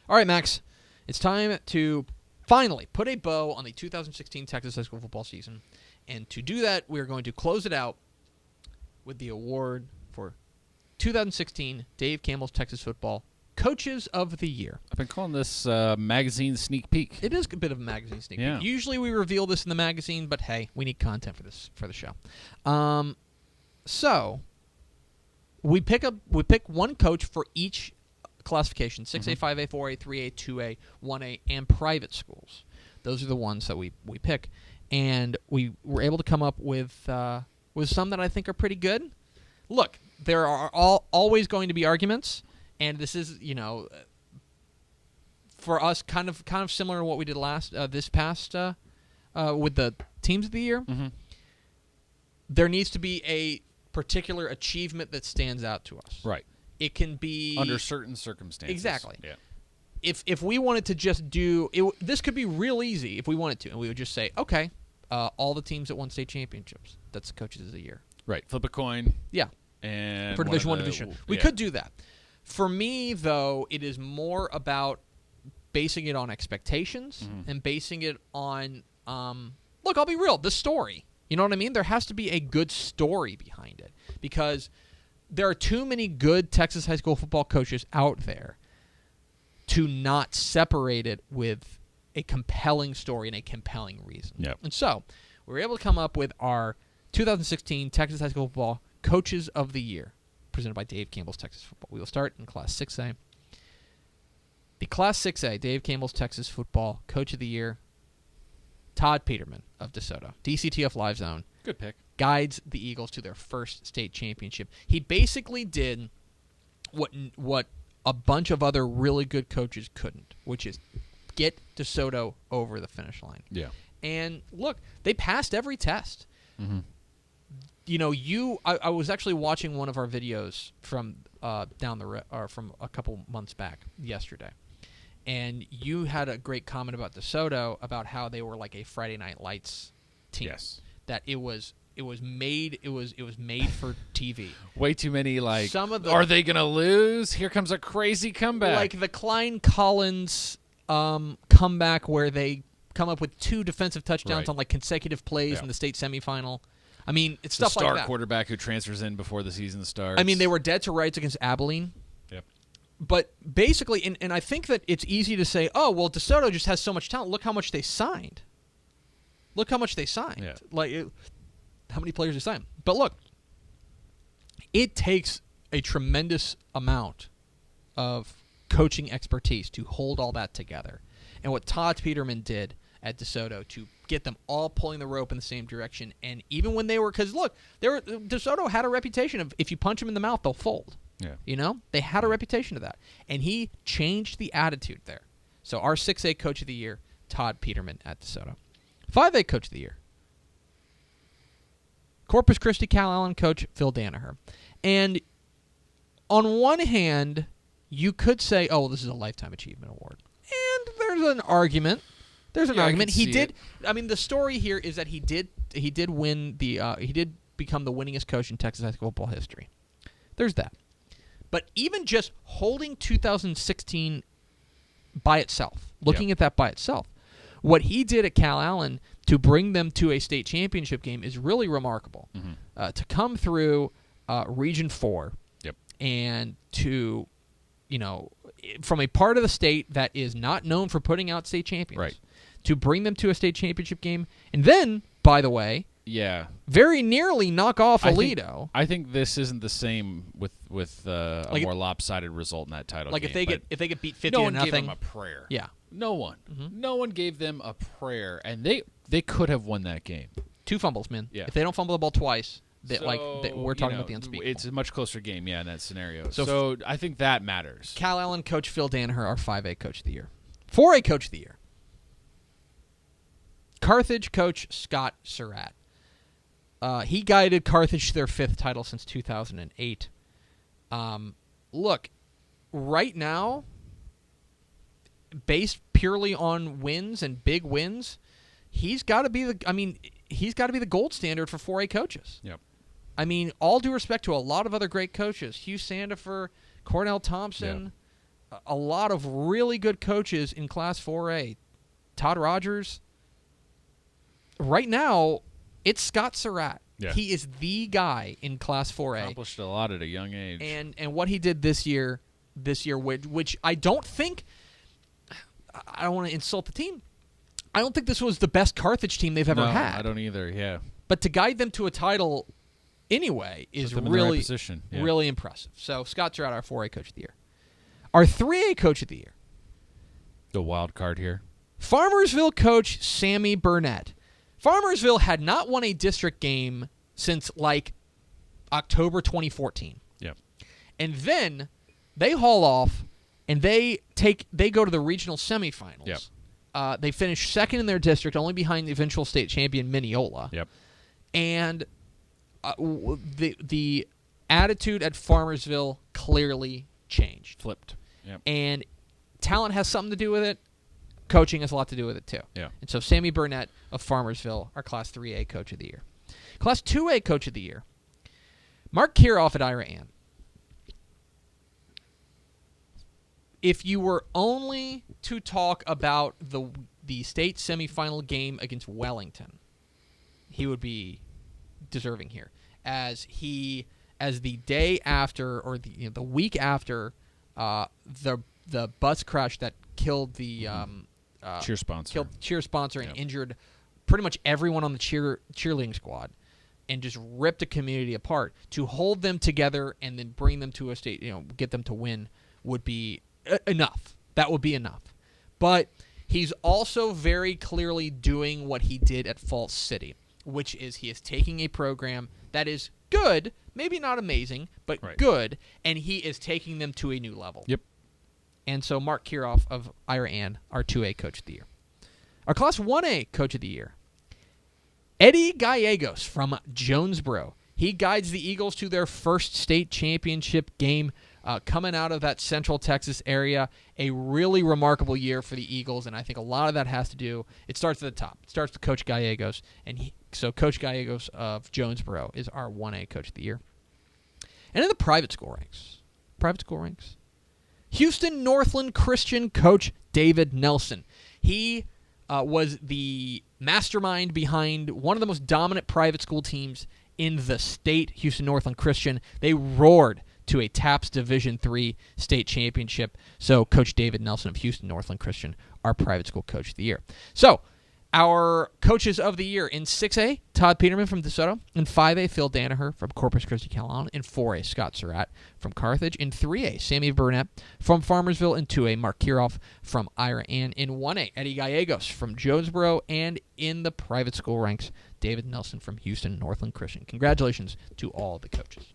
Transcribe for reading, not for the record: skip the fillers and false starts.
All right, Max. It's time to finally put a bow on the 2016 Texas high school football season. And to do that, we're going to close it out with the award for 2016 Dave Campbell's Texas Football Coaches of the Year. I've been calling this magazine sneak peek. It is a bit of a magazine sneak peek. Usually we reveal this in the magazine, but hey, we need content for the show. So we pick one coach for each classification: 6A, 5A, 4A, 3A, 2A, 1A, and private schools. Those are the ones that we pick, and we were able to come up with some that I think are pretty good. Look, there are always going to be arguments, and this is, for us kind of similar to what we did this past with the teams of the year. Mm-hmm. There needs to be a particular achievement that stands out to us. Right. It can be under certain circumstances. Exactly. Yeah. If we wanted to just do it, this could be real easy if we wanted to, and we would just say, okay, all the teams that won state championships, that's the coaches of the year. Right. Flip a coin. Yeah. And for Division 1, Division 2. We could do that. For me, though, it is more about basing it on expectations and basing it on, look, I'll be real, the story. You know what I mean? There has to be a good story behind it, because there are too many good Texas high school football coaches out there to not separate it with a compelling story and a compelling reason. Yep. And so we were able to come up with our 2016 Texas high school football Coaches of the Year, presented by Dave Campbell's Texas Football. We will start in Class 6A. The Class 6A, Dave Campbell's Texas Football Coach of the Year, Todd Peterman of DeSoto. DCTF Live Zone. Good pick. Guides the Eagles to their first state championship. He basically did what a bunch of other really good coaches couldn't, which is get DeSoto over the finish line. Yeah. And look, they passed every test. Mm-hmm. I was actually watching one of our videos from from a couple months back yesterday, and you had a great comment about DeSoto, about how they were like a Friday Night Lights team. Yes. That it was made for TV. Way too many are they gonna lose? Here comes a crazy comeback. Like the Klein Collins comeback, where they come up with 2 defensive touchdowns on consecutive plays in the state semifinal. I mean, it's stuff like that. The star quarterback who transfers in before the season starts. I mean, they were dead to rights against Abilene. Yep. But basically, and I think that it's easy to say, oh, well, DeSoto just has so much talent. Look how much they signed. Yeah. How many players they signed. But look, it takes a tremendous amount of coaching expertise to hold all that together. And what Todd Peterman did at DeSoto to get them all pulling the rope in the same direction, and even when they were, because look, DeSoto had a reputation of, if you punch them in the mouth, they'll fold. Yeah. They had a reputation of that, and he changed the attitude there. So our 6A Coach of the Year, Todd Peterman at DeSoto. 5A Coach of the Year, Corpus Christi Cal Allen coach Phil Danaher. And on one hand, you could say, oh, well, this is a Lifetime Achievement Award. And there's an argument. He did. I mean, the story here is that he did win he did become the winningest coach in Texas high school football history. There's that. But even just holding 2016 by itself, looking at that by itself, what he did at Cal Allen to bring them to a state championship game is really remarkable. Mm-hmm. To come through Region 4 and to, from a part of the state that is not known for putting out state champions, right, to bring them to a state championship game, and then, by the way, very nearly knock off Aledo. I think this isn't the same with a more lopsided result in that title game. If they get beat 50-0, no one gave them a prayer. Yeah, no one. Mm-hmm. No one gave them a prayer, and they could have won that game. 2 fumbles, man. Yeah. If they don't fumble the ball twice, we're talking about the unspeakable. It's a much closer game, in that scenario. So I think that matters. Cal Allen coach Phil Danaher, our 5A Coach of the Year. 4A Coach of the Year, Carthage coach Scott Surat. He guided Carthage to their 5th title since 2008. Look, right now, based purely on wins and big wins, he's got to be the gold standard for 4A coaches. Yep. I mean, all due respect to a lot of other great coaches, Hugh Sandifer, Cornell Thompson, a lot of really good coaches in Class 4A. Todd Rogers. Right now, it's Scott Surat. Yeah. He is the guy in Class 4A. Accomplished a lot at a young age. And what he did this year, which I don't think, I don't want to insult the team. I don't think this was the best Carthage team they've ever had. I don't either, yeah. But to guide them to a title anyway is really, really impressive. So Scott Surratt, our 4A Coach of the Year. Our 3A Coach of the Year. The wild card here. Farmersville coach Sammy Burnett. Farmersville had not won a district game since October 2014. Yep. And then they haul off and they go to the regional semifinals. Yep. They finish second in their district, only behind the eventual state champion Mineola. Yep. And the attitude at Farmersville clearly changed. Flipped. Yep. And talent has something to do with it. Coaching has a lot to do with it, too. Yeah. And so Sammy Burnett of Farmersville, our Class 3A Coach of the Year. Class 2A Coach of the Year, Mark Kiroff at Ira Ann. If you were only to talk about the state semifinal game against Wellington, he would be deserving here. As the day after, or the week after the bus crash that killed the cheer sponsor. And injured pretty much everyone on the cheerleading squad, and just ripped the community apart. To hold them together and then bring them to a state, get them to win would be enough. That would be enough. But he's also very clearly doing what he did at Falls City, which is he is taking a program that is good, maybe not amazing, but good, and he is taking them to a new level. Yep. And so Mark Kiroff of Ira Ann, our 2A Coach of the Year. Our Class 1A Coach of the Year, Eddie Gallegos from Jonesboro. He guides the Eagles to their first state championship game coming out of that Central Texas area. A really remarkable year for the Eagles, and I think a lot of that has to do, it starts at the top. It starts with Coach Gallegos, so Coach Gallegos of Jonesboro is our 1A Coach of the Year. And in the private school ranks, Houston Northland Christian coach David Nelson. He was the mastermind behind one of the most dominant private school teams in the state, Houston Northland Christian. They roared to a TAPS Division III state championship. So Coach David Nelson of Houston Northland Christian, our private school coach of the year. So our coaches of the year in 6A, Todd Peterman from DeSoto. In 5A, Phil Danaher from Corpus Christi, Carolina. In 4A, Scott Surat from Carthage. In 3A, Sammy Burnett from Farmersville. In 2A, Mark Kiroff from Ira Ann. In 1A, Eddie Gallegos from Jonesboro. And in the private school ranks, David Nelson from Houston Northland Christian. Congratulations to all the coaches.